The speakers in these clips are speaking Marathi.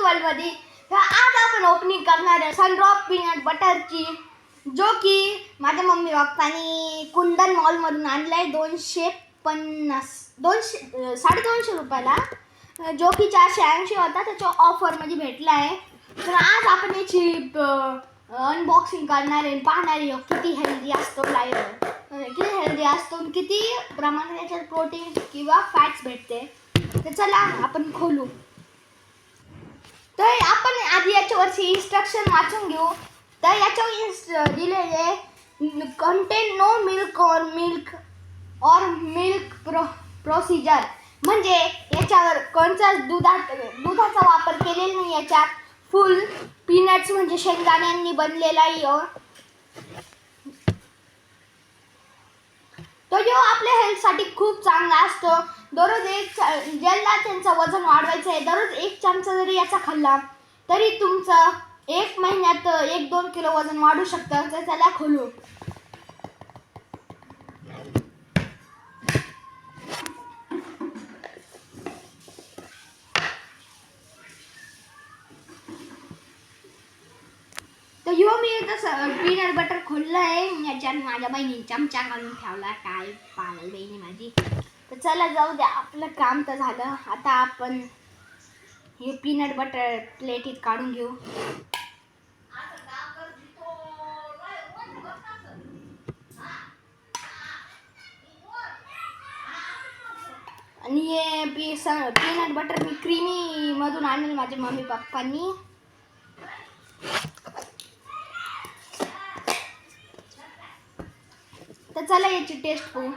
वर्ल्डमध्ये. तर आज आपण ओपनिंग करणार आहे सनड्रॉप पीनट बटरची, जो की माझ्या मम्मी पप्पानी कुंदन मॉलमधून आणलं आहे 250 रुपयाला, जो की 480 होता. त्याच्या ऑफरमध्ये भेटला आहे. तर आज आपण याची अनबॉक्सिंग करणार आहे, पाहणार आहे किती हेल्दी असतो, किती हेल्दी असतो, किती प्रमाणात याच्यात प्रोटीन किंवा फॅट्स भेटते. तर चला आपण खोलू. तर आपण आधी याच्यावरची इन्स्ट्रक्शन वाचून घेऊ. तर याच्यावर दिलेले कंटेन नो मिल्क और मिल्क प्रोसिजर, म्हणजे याच्यावर कोणताच दुधाचा वापर केलेला नाही. याच्यात फुल पीनट्स म्हणजे शेंगदाण्यांनी बनलेला आहे. तो जो आपल्या हेल्थसाठी खूप चांगला असतो. दररोज ज्याला त्यांचं वजन वाढवायचं आहे, दररोज 1 चमचा जरी याचा खाल्ला तरी तुमचं 1 महिन्यात 1-2 किलो वजन वाढू शकतं. तर त्याला खोलू. तर मी तसं पीनट बटर खोललं आहे. याच्यात माझ्या बहिणीने चमचा घालून ठेवला. काय पागल बहिणी माझी. तर चला जाऊ द्या, आपलं काम तर झालं. आता आपण हे पीनट बटर प्लेटीत काढून घेऊ. आणि हे पीनट बटर मी क्रीमी मधून आणलं माझ्या मम्मी पप्पांनी. तर चला याची टेस्ट पाहू.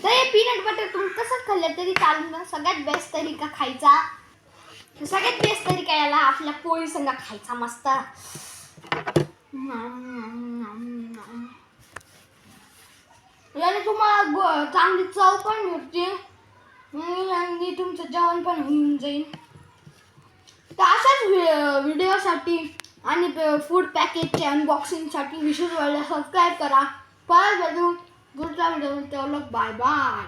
तर हे पीनट बटर तुम्ही कसं खाल्लं तरी चालून, सगळ्यात बेस्ट तरीका खायचा. सगळ्यात बेस्ट तरीका याला आपल्या पोळी संग खायचा मस्त. याने तुम्हाला चांगली चव पण भेटते आणि तुमचं जेवण पण होऊन जाईल. तर अशाच व्हिडिओसाठी आणि फूड पॅकेजच्या अनबॉक्सिंगसाठी विशेष वेळेला सबस्क्राईब करा. परत भेटू पुढच्या व्हिडिओमध्ये. Bye bye.